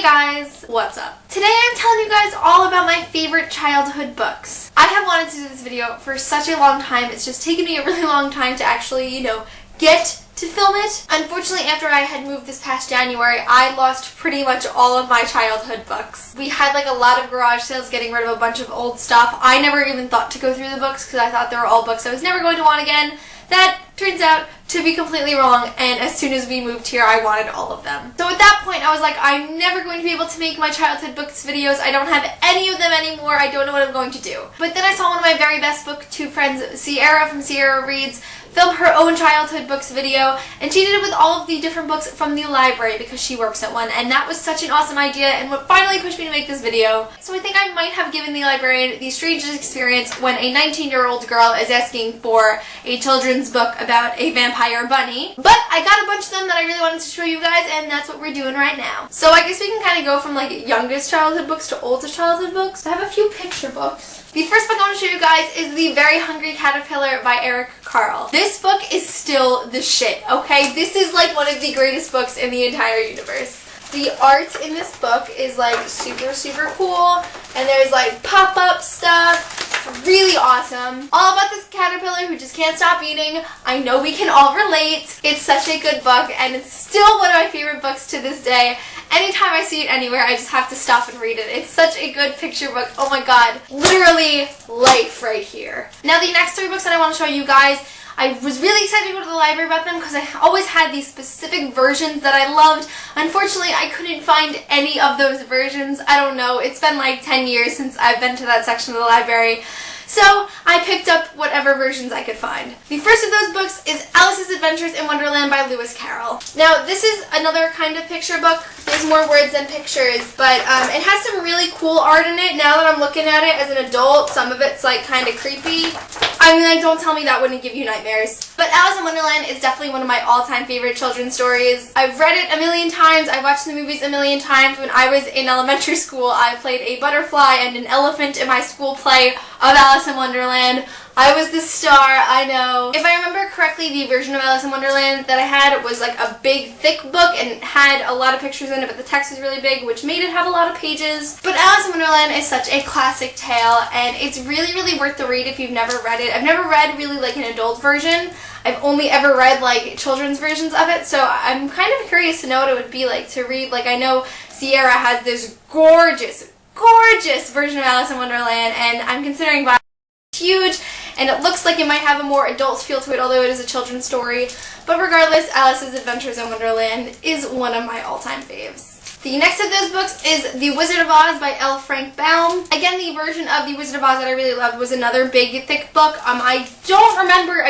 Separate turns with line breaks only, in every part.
guys, what's up? Today I'm telling you guys all about my favorite childhood books. I have wanted to do this video for such a long time. It's just taken me a really long time to actually, get to film it. Unfortunately, after I had moved this past January, I lost pretty much all of my childhood books. We had like a lot of garage sales getting rid of a bunch of old stuff. I never even thought to go through the books because I thought they were all books I was never going to want again. That turns out to be completely wrong, and as soon as we moved here, I wanted all of them. So at that point, I was like, I'm never going to be able to make my childhood books videos. I don't have any of them anymore. I don't know what I'm going to do. But then I saw one of my very best booktube friends, Sierra from Sierra Reads, film her own childhood books video, and she did it with all of the different books from the library because she works at one, and that was such an awesome idea and what finally pushed me to make this video. So I think I might have given the librarian the strangest experience when a 19-year-old girl is asking for a children's book about a vampire bunny. But I got a bunch of them that I really wanted to show you guys, and that's what we're doing right now. So I guess we can kind of go from like youngest childhood books to oldest childhood books. I have a few picture books. The first book I want to show you guys is The Very Hungry Caterpillar by Eric Carle. This book is still the shit, okay? This is like one of the greatest books in the entire universe. The art in this book is like super cool, and there's like pop-up stuff. It's really awesome. All about this caterpillar who just can't stop eating. I know we can all relate. It's such a good book, and it's still one of my favorite books to this day. Anytime I see it anywhere, I just have to stop and read it. It's such a good picture book. Oh my god. Literally life right here. Now the next three books that I want to show you guys, I was really excited to go to the library about them because I always had these specific versions that I loved. Unfortunately, I couldn't find any of those versions. I don't know. It's been like 10 years since I've been to that section of the library. So I picked up whatever versions I could find. The first of those books is Alice's Adventures in Wonderland by Lewis Carroll. Now this is another kind of picture book. There's more words than pictures, but it has some really cool art in it. Now that I'm looking at it as an adult, some of it's like kind of creepy. I mean, like, don't tell me that wouldn't give you nightmares. But Alice in Wonderland is definitely one of my all-time favorite children's stories. I've read it a million times. I've watched the movies a million times. When I was in elementary school, I played a butterfly and an elephant in my school play of Alice in Wonderland. I was the star, I know. If I remember correctly, the version of Alice in Wonderland that I had was like a big, thick book and had a lot of pictures in it, but the text was really big, which made it have a lot of pages. But Alice in Wonderland is such a classic tale, and it's really worth the read if you've never read it. I've never read really like an adult version. I've only ever read like children's versions of it, so I'm kind of curious to know what it would be like to read. Like, I know Sierra has this gorgeous version of Alice in Wonderland, and I'm considering buying it. It's huge, and it looks like it might have a more adult feel to it, although it is a children's story. But regardless, Alice's Adventures in Wonderland is one of my all-time faves. The next of those books is The Wizard of Oz by L. Frank Baum. Again, the version of The Wizard of Oz that I really loved was another big, thick book. I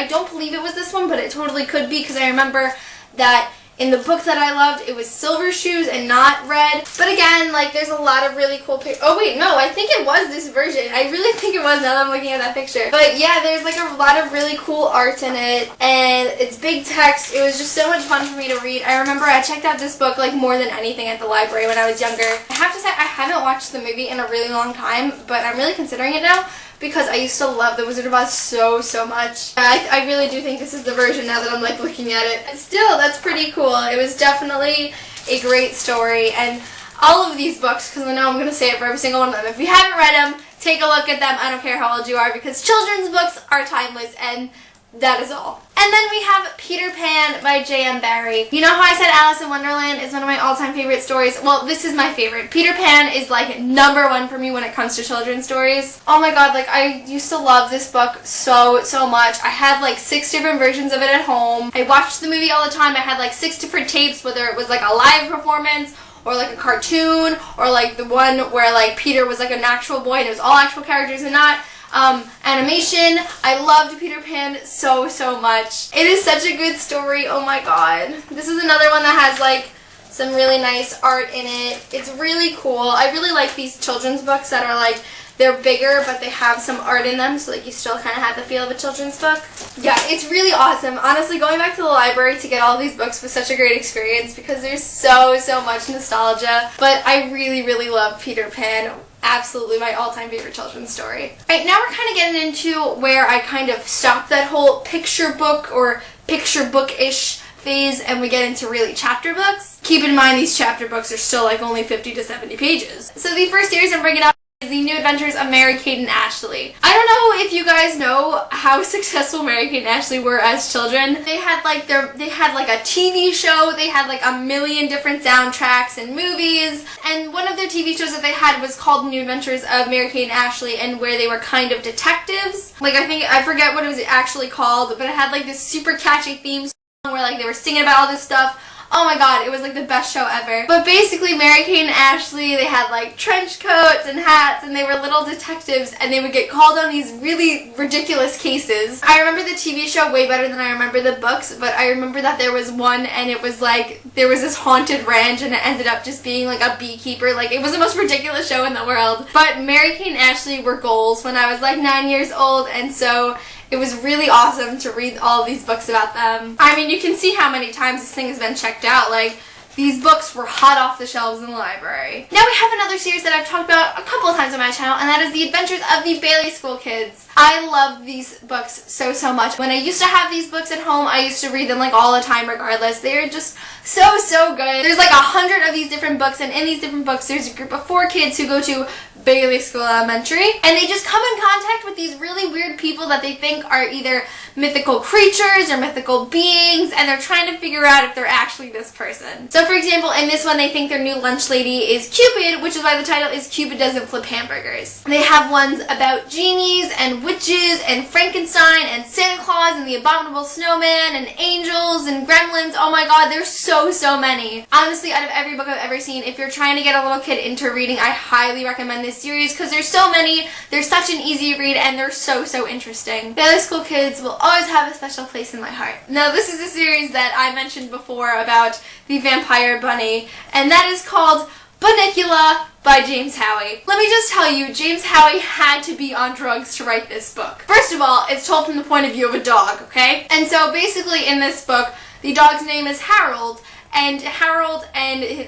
don't believe it was this one, but it totally could be, because I remember that in the book that I loved, it was silver shoes and not red. But again, like, there's a lot of really cool pictures. Oh wait, no, I think it was this version. I really think it was now that I'm looking at that picture. But yeah, there's like a lot of really cool art in it, and it's big text. It was just so much fun for me to read. I remember I checked out this book like more than anything at the library when I was younger. I have to say, I haven't watched the movie in a really long time, but I'm really considering it now, because I used to love The Wizard of Oz so much. I really do think this is the version now that I'm like looking at it. And still, that's pretty cool. It was definitely a great story, and all of these books, because I know I'm going to say it for every single one of them, if you haven't read them, take a look at them. I don't care how old you are, because children's books are timeless, and that is all. And then we have Peter Pan by J.M. Barrie. You know how I said Alice in Wonderland is one of my all-time favorite stories? Well, this is my favorite. Peter Pan is like #1 for me when it comes to children's stories. Oh my god, like, I used to love this book so much. I had like 6 different versions of it at home. I watched the movie all the time. I had like 6 different tapes, whether it was like a live performance or like a cartoon, or like the one where like Peter was like an actual boy and it was all actual characters and not animation. I loved Peter Pan so much. It is such a good story. Oh my god. This is another one that has like some really nice art in it. It's really cool. I really like these children's books that are like, they're bigger but they have some art in them, so like you still kind of have the feel of a children's book. Yeah, it's really awesome. Honestly, going back to the library to get all these books was such a great experience because there's so much nostalgia. But I really love Peter Pan. Absolutely my all-time favorite children's story. Alright, now we're kind of getting into where I kind of stopped that whole picture book or picture book-ish phase and we get into really chapter books. Keep in mind these chapter books are still like only 50 to 70 pages. So the first series I'm bringing up is The New Adventures of Mary-Kate and Ashley. I don't know if you guys know how successful Mary-Kate and Ashley were as children. They had like a TV show, they had like a million different soundtracks and movies, and one of their TV shows that they had was called New Adventures of Mary-Kate and Ashley, and where they were kind of detectives. Like I forget what it was actually called, but it had like this super catchy theme song where like they were singing about all this stuff. Oh my god, it was like the best show ever. But basically, Mary-Kate and Ashley, they had like trench coats and hats, and they were little detectives, and they would get called on these really ridiculous cases. I remember the TV show way better than I remember the books, but I remember that there was one, and it was like, there was this haunted ranch, and it ended up just being like a beekeeper. Like, it was the most ridiculous show in the world. But Mary-Kate and Ashley were goals when I was like 9 years old, and so it was really awesome to read all these books about them. I mean, you can see how many times this thing has been checked out. Like, these books were hot off the shelves in the library. Now we have another series that I've talked about a couple of times on my channel, and that is The Adventures of the Bailey School Kids. I love these books so much. When I used to have these books at home, I used to read them like all the time regardless. They're just so good. There's like 100 of these different books, and in these different books there's a group of 4 kids who go to Bailey School Elementary, and they just come in contact with these really weird people that they think are either mythical creatures or mythical beings, and they're trying to figure out if they're actually this person. So for example, in this one they think their new lunch lady is Cupid, which is why the title is Cupid Doesn't Flip Hamburgers. They have ones about genies and witches and Frankenstein and Santa Claus and the Abominable Snowman and angels and gremlins. Oh my god, there's so many. Honestly, out of every book I've ever seen, if you're trying to get a little kid into reading, I highly recommend this series because there's so many, they're such an easy read, and they're so interesting. Bailey School Kids will always have a special place in my heart. Now this is a series that I mentioned before about the vampire bunny, and that is called Bunnicula by James Howie. Let me just tell you, James Howie had to be on drugs to write this book. First of all, it's told from the point of view of a dog, okay? And so basically in this book, the dog's name is Harold and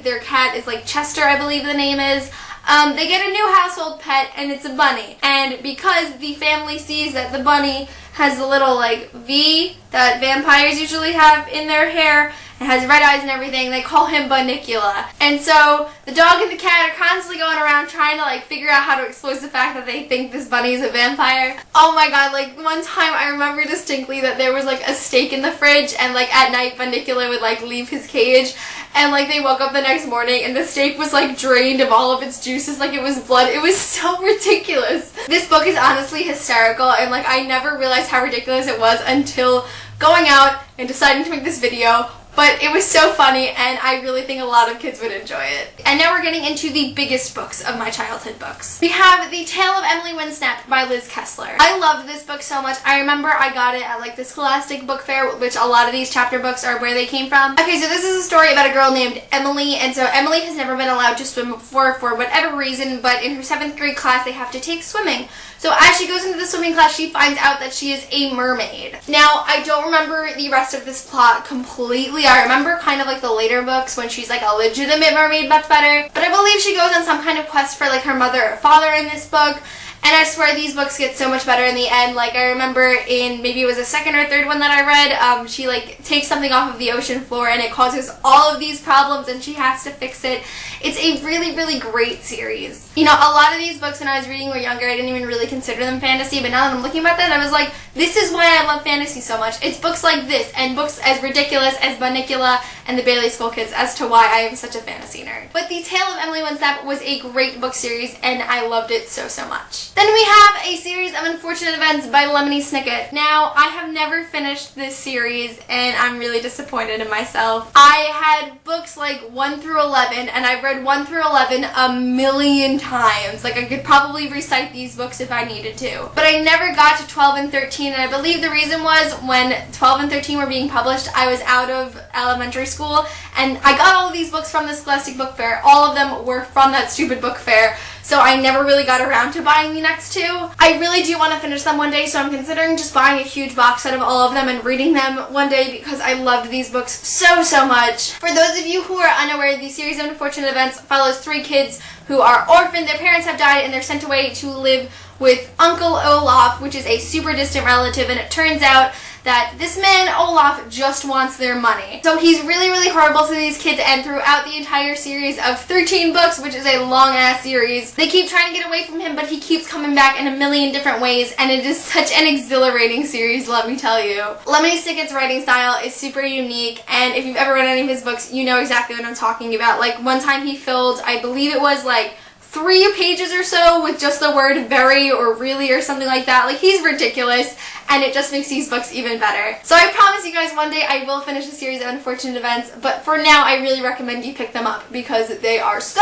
their cat is like Chester, I believe the name is. They get a new household pet, and it's a bunny. And because the family sees that the bunny has the little like V that vampires usually have in their hair, it has red eyes and everything, they call him Bunnicula. And so the dog and the cat are constantly going around trying to like figure out how to expose the fact that they think this bunny is a vampire. Oh my god, like one time I remember distinctly that there was like a steak in the fridge, and like at night Bunnicula would like leave his cage, and like they woke up the next morning and the steak was like drained of all of its juices like it was blood. It was so ridiculous. This book is honestly hysterical, and like I never realized how ridiculous it was until going out and deciding to make this video. But it was so funny, and I really think a lot of kids would enjoy it. And now we're getting into the biggest books of my childhood books. We have The Tale of Emily Winsnap by Liz Kessler. I loved this book so much. I remember I got it at like the Scholastic Book Fair, which a lot of these chapter books are where they came from. Okay, so this is a story about a girl named Emily, and so Emily has never been allowed to swim before for whatever reason, but in her 7th grade class they have to take swimming. So as she goes into the swimming class, she finds out that she is a mermaid. Now, I don't remember the rest of this plot completely. I remember kind of like the later books when she's like a legitimate mermaid much better. But I believe she goes on some kind of quest for like her mother or father in this book. And I swear these books get so much better in the end. Like I remember in maybe it was the 2nd or 3rd one that I read, she like takes something off of the ocean floor and it causes all of these problems and she has to fix it. It's a really great series. You know, a lot of these books when I was reading were younger, I didn't even really consider them fantasy, but now that I'm looking at them, I was like, this is why I love fantasy so much. It's books like this and books as ridiculous as Bunnicula and the Bailey School Kids as to why I am such a fantasy nerd. But The Tale of Emily Winsnap was a great book series and I loved it so much. Then we have a series of unfortunate events by Lemony Snicket. Now, I have never finished this series and I'm really disappointed in myself. I had books like 1 through 11 and I've read 1 through 11 a million times. Like I could probably recite these books if I needed to. But I never got to 12 and 13, and I believe the reason was when 12 and 13 were being published, I was out of elementary school and I got all of these books from the Scholastic Book Fair. All of them were from that stupid book fair. So I never really got around to buying the next 2. I really do want to finish them one day, so I'm considering just buying a huge box set of all of them and reading them one day because I loved these books so much. For those of you who are unaware, the series of unfortunate events follows 3 kids who are orphaned, their parents have died, and they're sent away to live with Uncle Olaf, which is a super distant relative, and it turns out that this man, Olaf, just wants their money. So he's really, really horrible to these kids, and throughout the entire series of 13 books, which is a long-ass series, they keep trying to get away from him, but he keeps coming back in a million different ways, and it is such an exhilarating series, let me tell you. Lemony Snicket's writing style is super unique, and if you've ever read any of his books, you know exactly what I'm talking about. Like, one time he filled, I believe it was like 3 pages or so with just the word very or really or something like that. Like, he's ridiculous, and it just makes these books even better. So I promise you guys one day I will finish the series of Unfortunate Events, but for now I really recommend you pick them up because they are so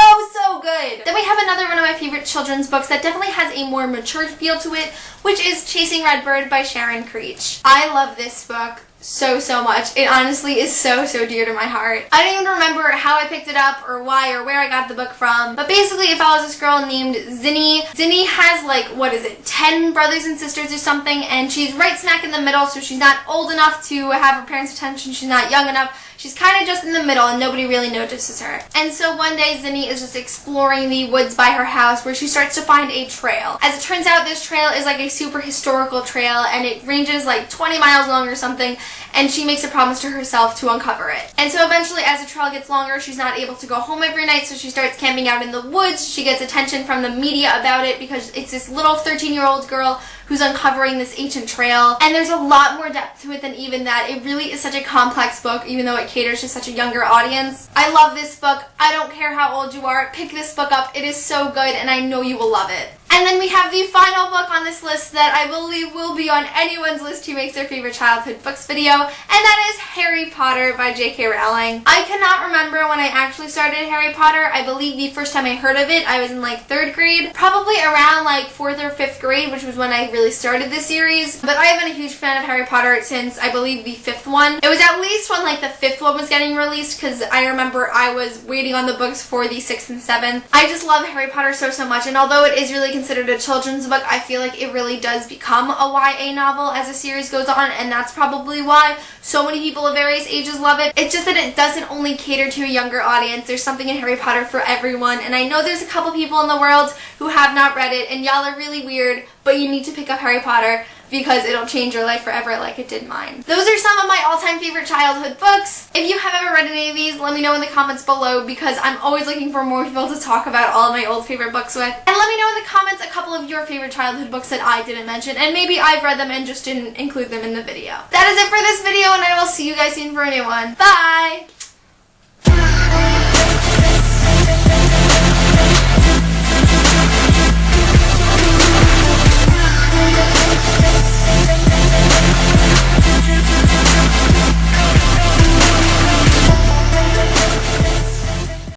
good. Then we have another one of my favorite children's books that definitely has a more mature feel to it, which is Chasing Redbird by Sharon Creech. I love this book so much. It honestly is so dear to my heart. I don't even remember how I picked it up or why or where I got the book from, but basically it follows this girl named Zinni. Zinni has like, what is it, 10 brothers and sisters or something, and she's right smack in the middle, so she's not old enough to have her parents' attention, she's not young enough. She's kind of just in the middle and nobody really notices her. And so one day Zinni is just exploring the woods by her house where she starts to find a trail. As it turns out, this trail is like a super historical trail and it ranges like 20 miles long or something, and she makes a promise to herself to uncover it. And so eventually, as the trail gets longer, she's not able to go home every night, so she starts camping out in the woods. She gets attention from the media about it because it's this little 13-year-old girl who's uncovering this ancient trail, and there's a lot more depth to it than even that. It really is such a complex book, even though it caters to such a younger audience. I love this book. I don't care how old you are, pick this book up. It is so good, and I know you will love it. And then we have the final book on this list that I believe will be on anyone's list who makes their favorite childhood books video, and that is Harry Potter by J.K. Rowling. I cannot remember when I actually started Harry Potter. I believe the first time I heard of it, I was in like 3rd grade, probably around like 4th or 5th grade, which was when I really started this series. But I have been a huge fan of Harry Potter since, I believe, the 5th one. It was at least when like the 5th one was getting released, because I remember I was waiting on the books for the 6th and 7th. I just love Harry Potter so much, and although it is really considered a children's book, I feel like it really does become a YA novel as the series goes on, and that's probably why so many people of various ages love it. It's just that it doesn't only cater to a younger audience. There's something in Harry Potter for everyone, and I know there's a couple people in the world who have not read it, and y'all are really weird, but you need to pick up Harry Potter because it'll change your life forever like it did mine. Those are some of my all-time favorite childhood books. If you have ever read any of these, let me know in the comments below because I'm always looking for more people to talk about all of my old favorite books with. And let me know in the comments a couple of your favorite childhood books that I didn't mention, and maybe I've read them and just didn't include them in the video. That is it for this video, and I will see you guys soon for a new one. Bye!